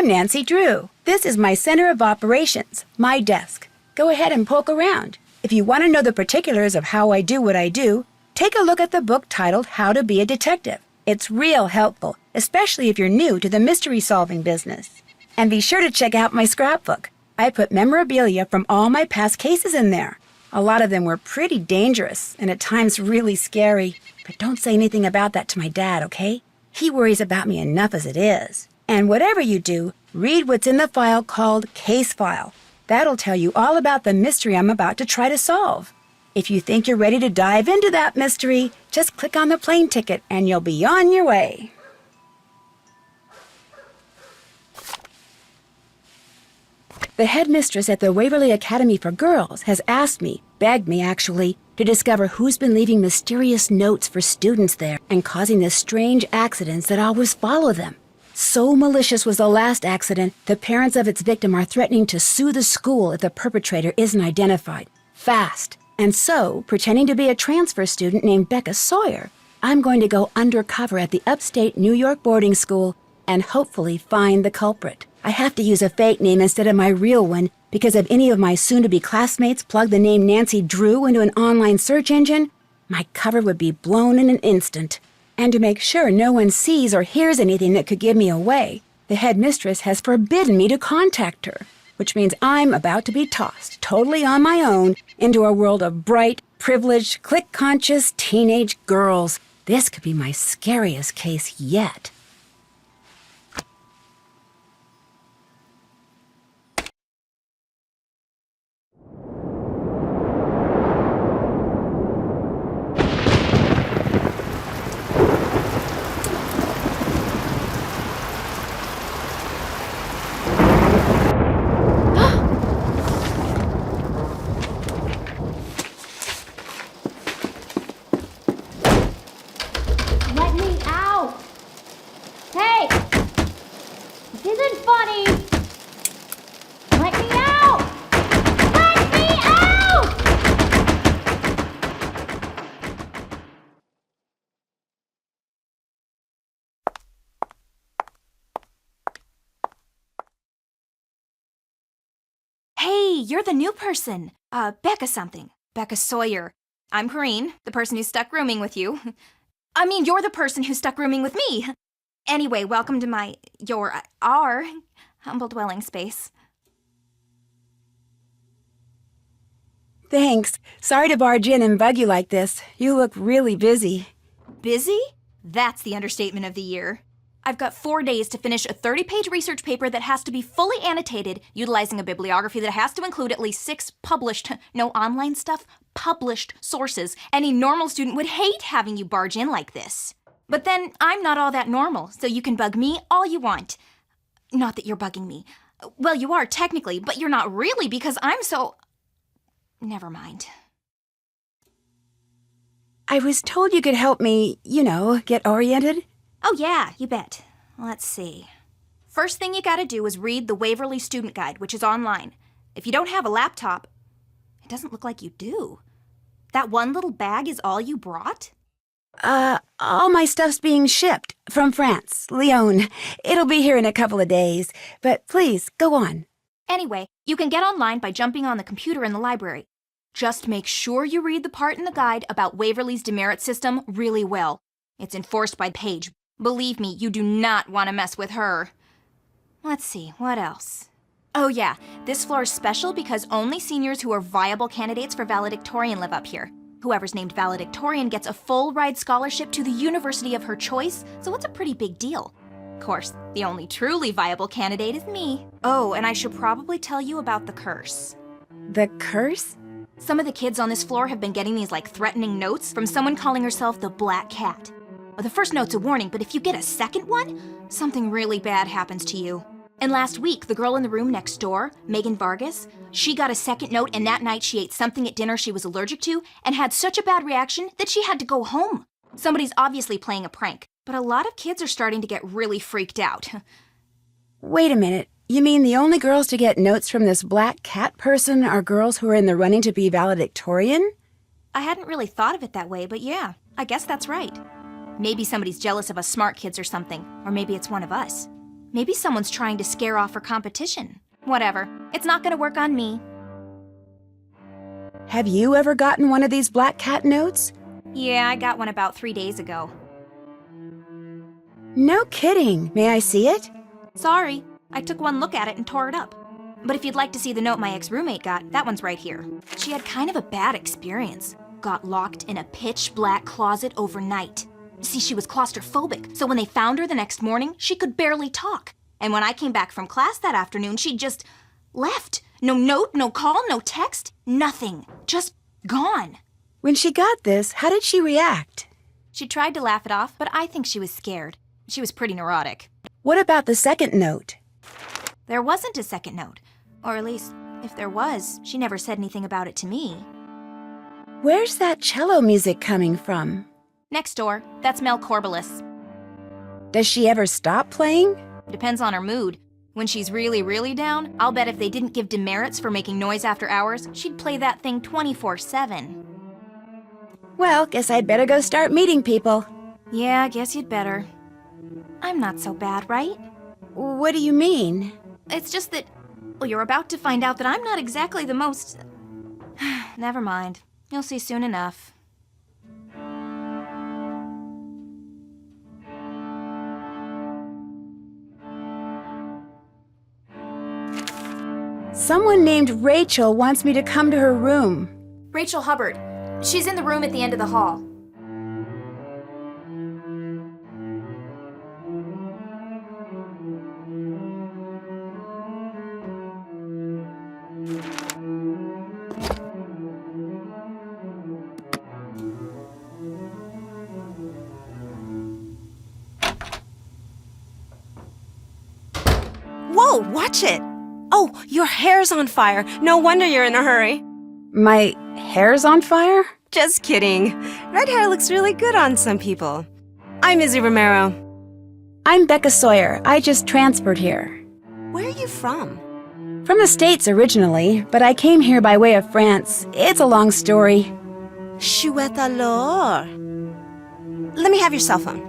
I'm Nancy Drew. This is my center of operations, my desk. Go ahead and poke around. If you want to know the particulars of how I do what I do, take a look at the book titled How to Be a Detective. It's real helpful, especially if you're new to the mystery-solving business. And be sure to check out my scrapbook. I put memorabilia from all my past cases in there. A lot of them were pretty dangerous and at times really scary. But don't say anything about that to my dad, okay? He worries about me enough as it is. And whatever you do, read what's in the file called Case File. That'll tell you all about the mystery I'm about to try to solve. If you think you're ready to dive into that mystery, just click on the plane ticket and you'll be on your way. The headmistress at the Waverly Academy for Girls has asked me, begged me actually, to discover who's been leaving mysterious notes for students there and causing the strange accidents that always follow them. So malicious was the last accident, the parents of its victim are threatening to sue the school if the perpetrator isn't identified. Fast. And so, pretending to be a transfer student named Becca Sawyer, I'm going to go undercover at the upstate New York boarding school and hopefully find the culprit. I have to use a fake name instead of my real one because if any of my soon-to-be classmates plug the name Nancy Drew into an online search engine, my cover would be blown in an instant. And to make sure no one sees or hears anything that could give me away, the headmistress has forbidden me to contact her, which means I'm about to be tossed, totally on my own, into a world of bright, privileged, click-conscious teenage girls. This could be my scariest case yet. Let me out! Hey! This isn't funny! Let me out! Let me out! Hey, you're the new person. Becca something. Becca Sawyer. I'm Corrine, the person who's stuck rooming with you. I mean, you're the person who's stuck rooming with me. Anyway, welcome to our humble dwelling space. Thanks. Sorry to barge in and bug you like this. You look really busy. Busy? That's the understatement of the year. I've got 4 days to finish a 30-page research paper that has to be fully annotated, utilizing a bibliography that has to include at least 6 published, no online stuff, published sources. Any normal student would hate having you barge in like this. But then, I'm not all that normal, so you can bug me all you want. Not that you're bugging me. Well, you are technically, but you're not really because I'm so... Never mind. I was told you could help me, get oriented. Oh yeah, you bet. Let's see. First thing you gotta do is read the Waverly Student Guide, which is online. If you don't have a laptop, it doesn't look like you do. That one little bag is all you brought? All my stuff's being shipped from France, Lyon. It'll be here in a couple of days, but please, go on. Anyway, you can get online by jumping on the computer in the library. Just make sure you read the part in the guide about Waverly's demerit system really well. It's enforced by Paige. Believe me, you do not want to mess with her. Let's see, what else? Oh yeah, this floor is special because only seniors who are viable candidates for valedictorian live up here. Whoever's named valedictorian gets a full ride scholarship to the university of her choice, so it's a pretty big deal. Of course, the only truly viable candidate is me. Oh, and I should probably tell you about the curse. The curse? Some of the kids on this floor have been getting these threatening notes from someone calling herself the Black Cat. Well, the first note's a warning, but if you get a second one, something really bad happens to you. And last week, the girl in the room next door, Megan Vargas, she got a second note, and that night she ate something at dinner she was allergic to and had such a bad reaction that she had to go home. Somebody's obviously playing a prank, but a lot of kids are starting to get really freaked out. Wait a minute. You mean the only girls to get notes from this Black Cat person are girls who are in the running to be valedictorian? I hadn't really thought of it that way, but yeah, I guess that's right. Maybe somebody's jealous of us smart kids or something, or maybe it's one of us. Maybe someone's trying to scare off her competition. Whatever. It's not gonna work on me. Have you ever gotten one of these black cat notes? Yeah, I got one about 3 days ago. No kidding. May I see it? Sorry, I took one look at it and tore it up. But if you'd like to see the note my ex-roommate got, that one's right here. She had kind of a bad experience. Got locked in a pitch-black closet overnight. See, she was claustrophobic, so when they found her the next morning, she could barely talk. And when I came back from class that afternoon, she just left. No note, no call, no text, nothing. Just gone. When she got this, how did she react? She tried to laugh it off, but I think she was scared. She was pretty neurotic. What about the second note? There wasn't a second note. Or at least, if there was, she never said anything about it to me. Where's that cello music coming from? Next door. That's Mel Corbelis. Does she ever stop playing? Depends on her mood. When she's really, really down, I'll bet if they didn't give demerits for making noise after hours, she'd play that thing 24/7. Well, guess I'd better go start meeting people. Yeah, I guess you'd better. I'm not so bad, right? What do you mean? It's just that, well, you're about to find out that I'm not exactly the most... Never mind. You'll see soon enough. Someone named Rachel wants me to come to her room. Rachel Hubbard. She's in the room at the end of the hall. Whoa, watch it! Oh, your hair's on fire. No wonder you're in a hurry. My hair's on fire? Just kidding. Red hair looks really good on some people. I'm Izzy Romero. I'm Becca Sawyer. I just transferred here. Where are you from? From the States originally, but I came here by way of France. It's a long story. Chouette alors. Let me have your cell phone.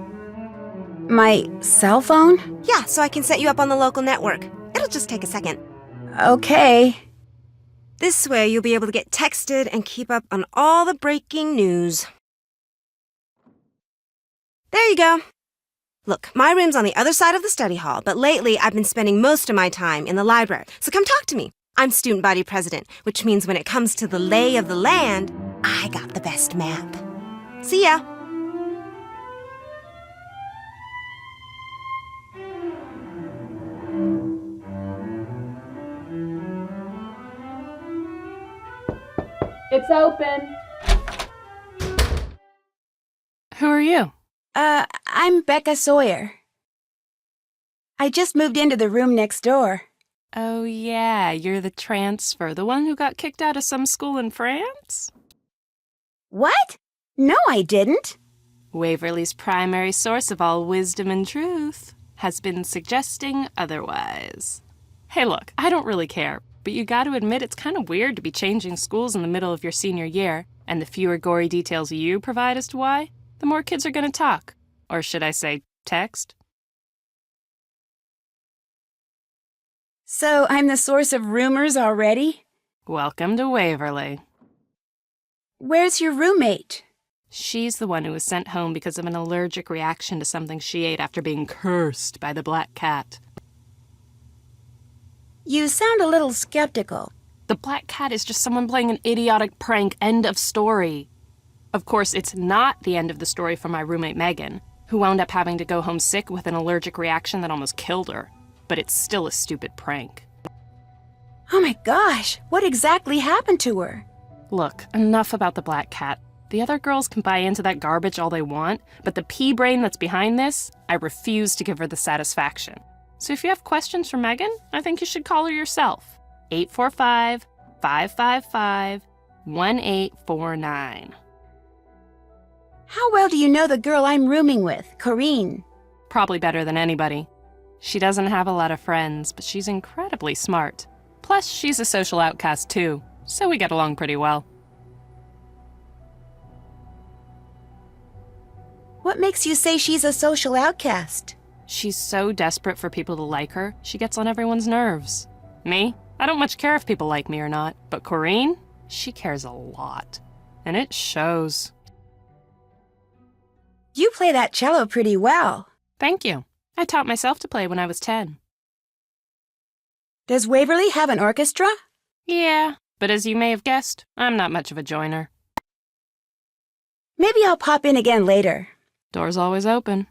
My cell phone? Yeah, so I can set you up on the local network. It'll just take a second. Okay. This way you'll be able to get texted and keep up on all the breaking news. There you go. Look, my room's on the other side of the study hall, but lately I've been spending most of my time in the library. So come talk to me. I'm student body president, which means when it comes to the lay of the land, I got the best map. See ya. It's open. Who are you? I'm Becca Sawyer. I just moved into the room next door. Oh, yeah, you're the transfer, the one who got kicked out of some school in France? What? No, I didn't. Waverly's primary source of all wisdom and truth has been suggesting otherwise. Hey, look, I don't really care, but you gotta admit it's kind of weird to be changing schools in the middle of your senior year, and the fewer gory details you provide as to why, the more kids are gonna talk. Or should I say, text? So I'm the source of rumors already? Welcome to Waverly. Where's your roommate? She's the one who was sent home because of an allergic reaction to something she ate after being cursed by the black cat. You sound a little skeptical. The black cat is just someone playing an idiotic prank, end of story. Of course, it's not the end of the story for my roommate Megan, who wound up having to go home sick with an allergic reaction that almost killed her. But it's still a stupid prank. Oh my gosh, what exactly happened to her? Look, enough about the black cat. The other girls can buy into that garbage all they want, but the pea brain that's behind this, I refuse to give her the satisfaction. So if you have questions for Megan, I think you should call her yourself. 845-555-1849. How well do you know the girl I'm rooming with, Corinne? Probably better than anybody. She doesn't have a lot of friends, but she's incredibly smart. Plus, she's a social outcast too, so we get along pretty well. What makes you say she's a social outcast? She's so desperate for people to like her, she gets on everyone's nerves. Me? I don't much care if people like me or not, but Corinne? She cares a lot. And it shows. You play that cello pretty well. Thank you. I taught myself to play when I was 10. Does Waverly have an orchestra? Yeah, but as you may have guessed, I'm not much of a joiner. Maybe I'll pop in again later. Door's always open.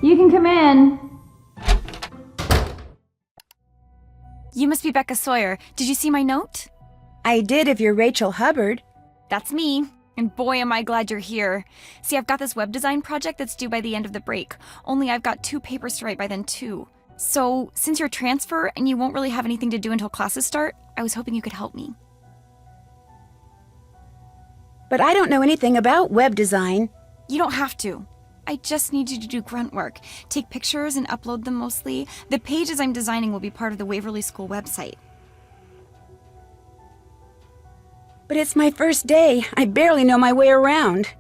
You can come in. You must be Becca Sawyer. Did you see my note? I did if you're Rachel Hubbard. That's me. And boy, am I glad you're here. See, I've got this web design project that's due by the end of the break. Only I've got 2 papers to write by then, too. So, since you're transfer and you won't really have anything to do until classes start, I was hoping you could help me. But I don't know anything about web design. You don't have to. I just need you to do grunt work. Take pictures and upload them mostly. The pages I'm designing will be part of the Waverly School website. But it's my first day. I barely know my way around.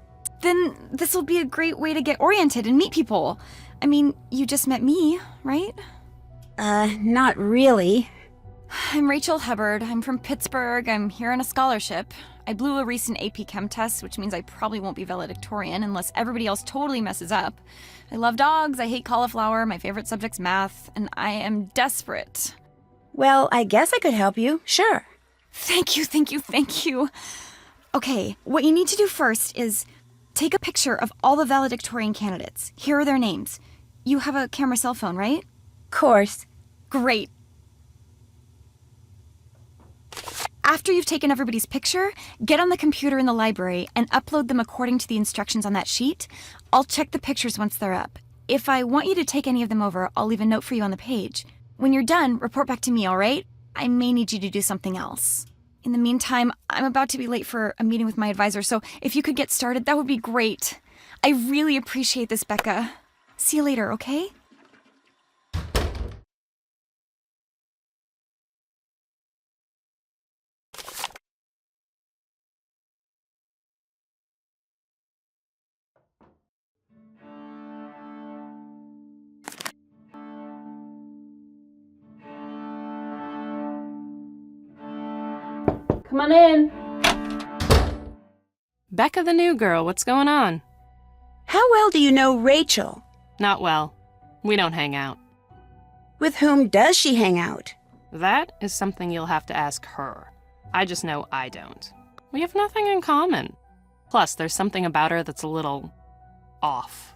Then this will be a great way to get oriented and meet people. I mean, you just met me, right? Not really. I'm Rachel Hubbard. I'm from Pittsburgh. I'm here on a scholarship. I blew a recent AP Chem test, which means I probably won't be valedictorian unless everybody else totally messes up. I love dogs, I hate cauliflower, my favorite subject's math, and I am desperate. Well, I guess I could help you. Sure. Thank you, thank you, thank you. Okay, what you need to do first is take a picture of all the valedictorian candidates. Here are their names. You have a camera cell phone, right? Course. Great. After you've taken everybody's picture, get on the computer in the library and upload them according to the instructions on that sheet. I'll check the pictures once they're up. If I want you to take any of them over, I'll leave a note for you on the page. When you're done, report back to me, all right? I may need you to do something else. In the meantime, I'm about to be late for a meeting with my advisor, so if you could get started, that would be great. I really appreciate this, Becca. See you later, okay? Come on in. Becca the new girl, what's going on? How well do you know Rachel? Not well. We don't hang out. With whom does she hang out? That is something you'll have to ask her. I just know I don't. We have nothing in common. Plus, there's something about her that's a little off.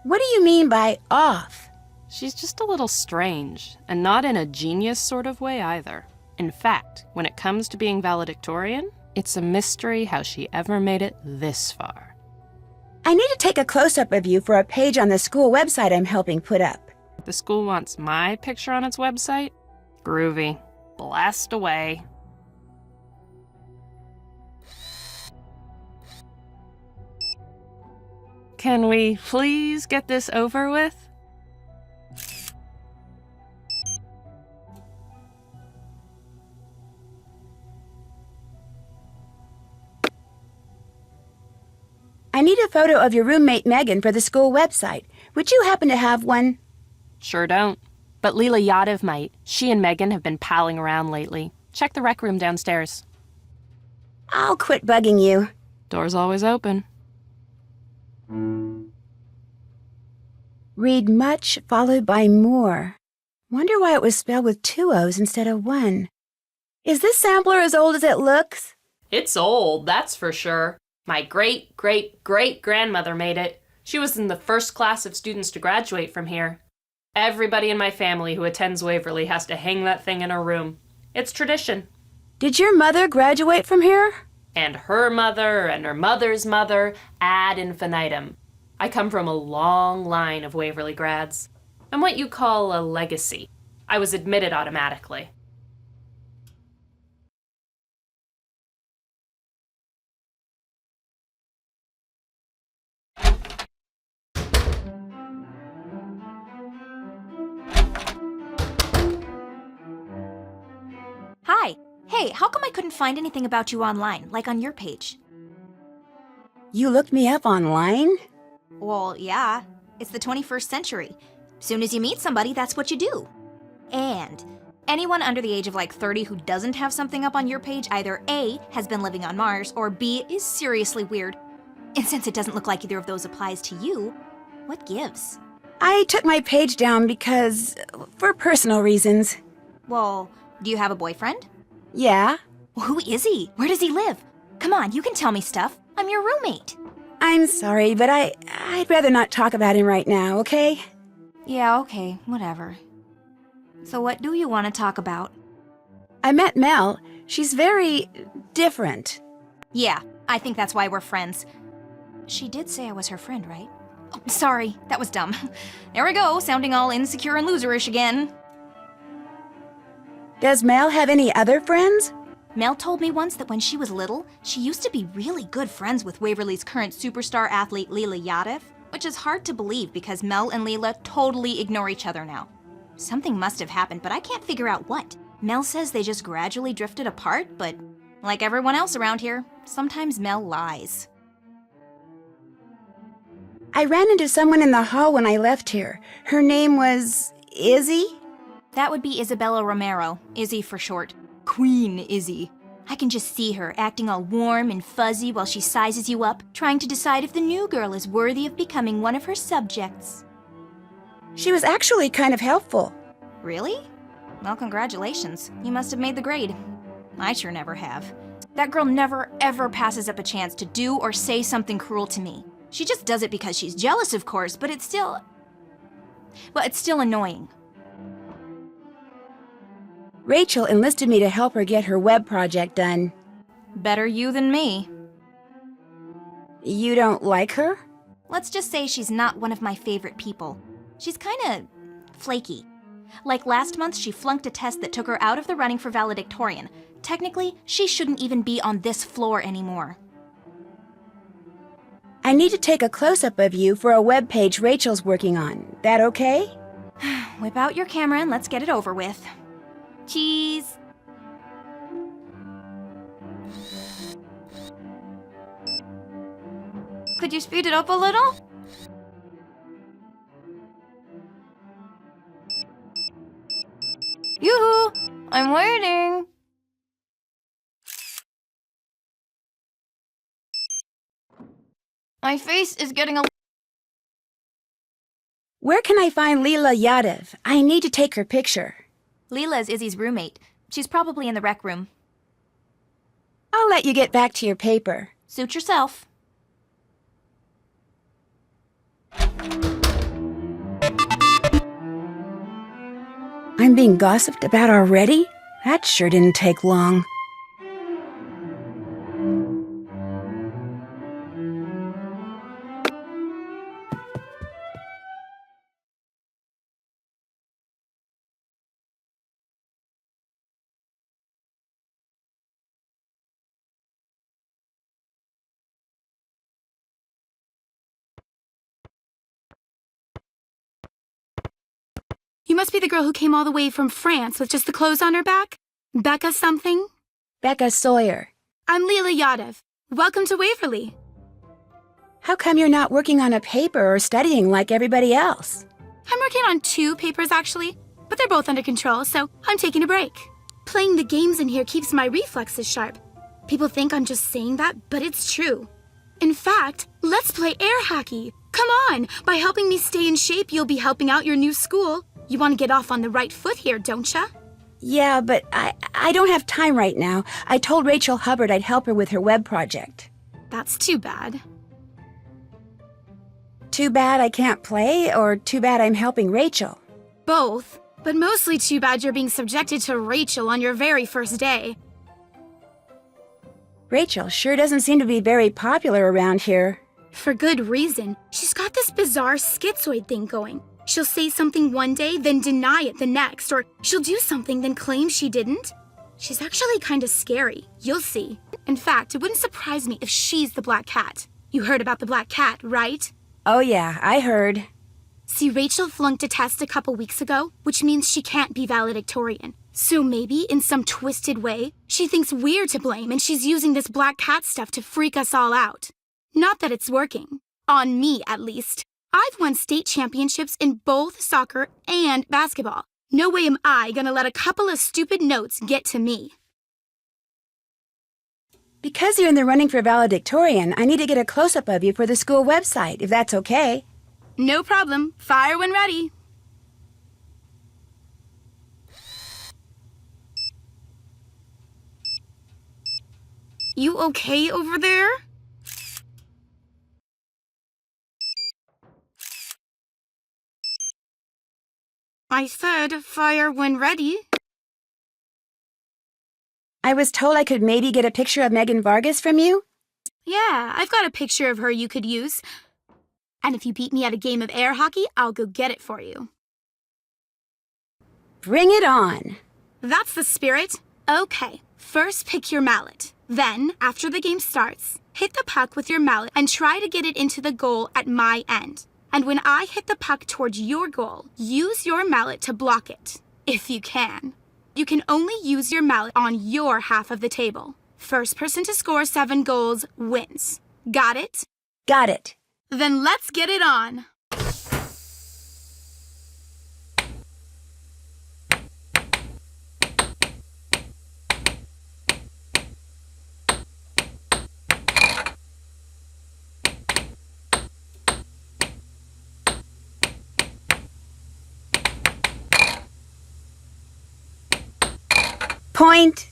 What do you mean by off? She's just a little strange, and not in a genius sort of way either. In fact, when it comes to being valedictorian, it's a mystery how she ever made it this far. I need to take a close-up of you for a page on the school website I'm helping put up. The school wants my picture on its website? Groovy. Blast away. Can we please get this over with? I need a photo of your roommate Megan for the school website. Would you happen to have one? Sure don't. But Leela Yadav might. She and Megan have been palling around lately. Check the rec room downstairs. I'll quit bugging you. Door's always open. Read much followed by more. Wonder why it was spelled with 2 O's instead of 1. Is this sampler as old as it looks? It's old, that's for sure. My great-great-great-grandmother made it. She was in the first class of students to graduate from here. Everybody in my family who attends Waverly has to hang that thing in her room. It's tradition. Did your mother graduate from here? And her mother and her mother's mother ad infinitum. I come from a long line of Waverly grads. I'm what you call a legacy. I was admitted automatically. Hi. Hey, how come I couldn't find anything about you online, like on your page? You looked me up online? Well, yeah. It's the 21st century. Soon as you meet somebody, that's what you do. And anyone under the age of like 30 who doesn't have something up on your page either A, has been living on Mars, or B, is seriously weird. And since it doesn't look like either of those applies to you, what gives? I took my page down for personal reasons. Well, do you have a boyfriend? Yeah. Well, who is he? Where does he live? Come on, you can tell me stuff. I'm your roommate. I'm sorry, but I'd rather not talk about him right now, okay? Yeah, okay, whatever. So what do you want to talk about? I met Mel. She's very different. Yeah, I think that's why we're friends. She did say I was her friend, right? Oh, sorry, that was dumb. There we go, sounding all insecure and loserish again. Does Mel have any other friends? Mel told me once that when she was little, she used to be really good friends with Waverly's current superstar athlete Leela Yadav, which is hard to believe because Mel and Leela totally ignore each other now. Something must have happened, but I can't figure out what. Mel says they just gradually drifted apart, but like everyone else around here, sometimes Mel lies. I ran into someone in the hall when I left here. Her name was Izzy? That would be Isabella Romero, Izzy for short. Queen Izzy. I can just see her acting all warm and fuzzy while she sizes you up, trying to decide if the new girl is worthy of becoming one of her subjects. She was actually kind of helpful. Really? Well, congratulations. You must have made the grade. I sure never have. That girl never, ever passes up a chance to do or say something cruel to me. She just does it because she's jealous, of course, but it's still... well, it's still annoying. Rachel enlisted me to help her get her web project done. Better you than me. You don't like her? Let's just say she's not one of my favorite people. She's kinda flaky. Like last month, she flunked a test that took her out of the running for valedictorian. Technically, she shouldn't even be on this floor anymore. I need to take a close-up of you for a web page Rachel's working on. That okay? Whip out your camera and let's get it over with. Cheese! Could you speed it up a little? Yoo-hoo! I'm waiting! My face is getting a... Where can I find Leela Yadav? I need to take her picture. Leela is Izzy's roommate. She's probably in the rec room. I'll let you get back to your paper. Suit yourself. I'm being gossiped about already? That sure didn't take long. You must be the girl who came all the way from France with just the clothes on her back? Becca something? Becca Sawyer. I'm Leela Yadav. Welcome to Waverly. How come you're not working on a paper or studying like everybody else? I'm working on 2 papers actually, but they're both under control, so I'm taking a break. Playing the games in here keeps my reflexes sharp. People think I'm just saying that, but it's true. In fact, let's play air hockey. Come on! By helping me stay in shape, you'll be helping out your new school. You want to get off on the right foot here, don't ya? Yeah, but I don't have time right now. I told Rachel Hubbard I'd help her with her web project. That's too bad. Too bad I can't play, or too bad I'm helping Rachel? Both, but mostly too bad you're being subjected to Rachel on your very first day. Rachel sure doesn't seem to be very popular around here. For good reason. She's got this bizarre schizoid thing going. She'll say something one day, then deny it the next, or she'll do something, then claim she didn't. She's actually kind of scary. You'll see. In fact, it wouldn't surprise me if she's the Black Cat. You heard about the Black Cat, right? Oh yeah, I heard. See, Rachel flunked a test a couple weeks ago, which means she can't be valedictorian. So maybe, in some twisted way, she thinks we're to blame and she's using this black cat stuff to freak us all out. Not that it's working. On me, at least. I've won state championships in both soccer and basketball. No way am I gonna let a couple of stupid notes get to me. Because you're in the running for valedictorian, I need to get a close-up of you for the school website, if that's okay. No problem. Fire when ready. You okay over there? I said fire when ready. I was told I could maybe get a picture of Megan Vargas from you? Yeah, I've got a picture of her you could use. And if you beat me at a game of air hockey, I'll go get it for you. Bring it on. That's the spirit. Okay, first pick your mallet. Then, after the game starts, hit the puck with your mallet and try to get it into the goal at my end. And when I hit the puck towards your goal, use your mallet to block it, if you can. You can only use your mallet on your half of the table. First person to score 7 goals wins. Got it? Got it. Then let's get it on. Point.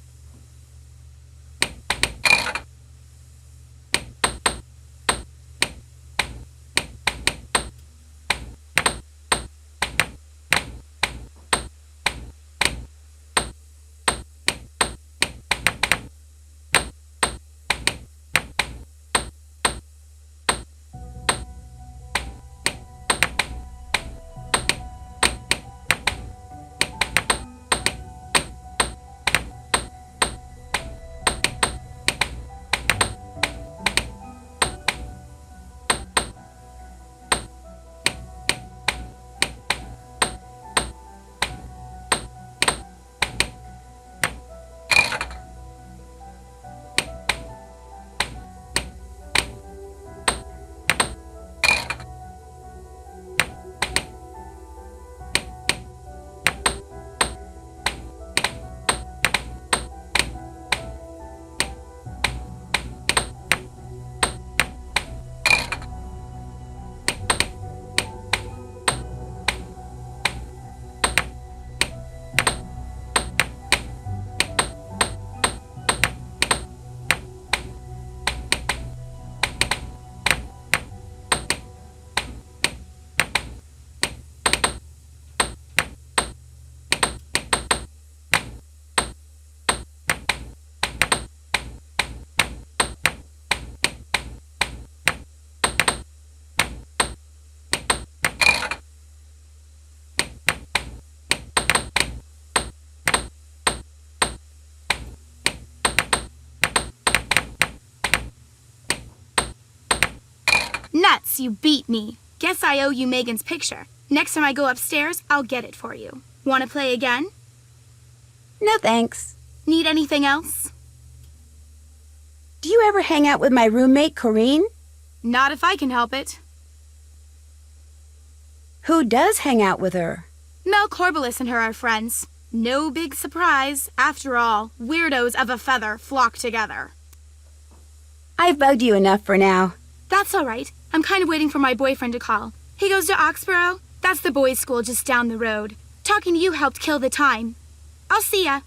Nuts, you beat me. Guess I owe you Megan's picture. Next time I go upstairs, I'll get it for you. Want to play again? No thanks. Need anything else? Do you ever hang out with my roommate, Corinne? Not if I can help it. Who does hang out with her? Mel Corbelis and her are friends. No big surprise. After all, weirdos of a feather flock together. I've bugged you enough for now. That's all right. I'm kind of waiting for my boyfriend to call. He goes to Oxborough. That's the boys' school just down the road. Talking to you helped kill the time. I'll see ya.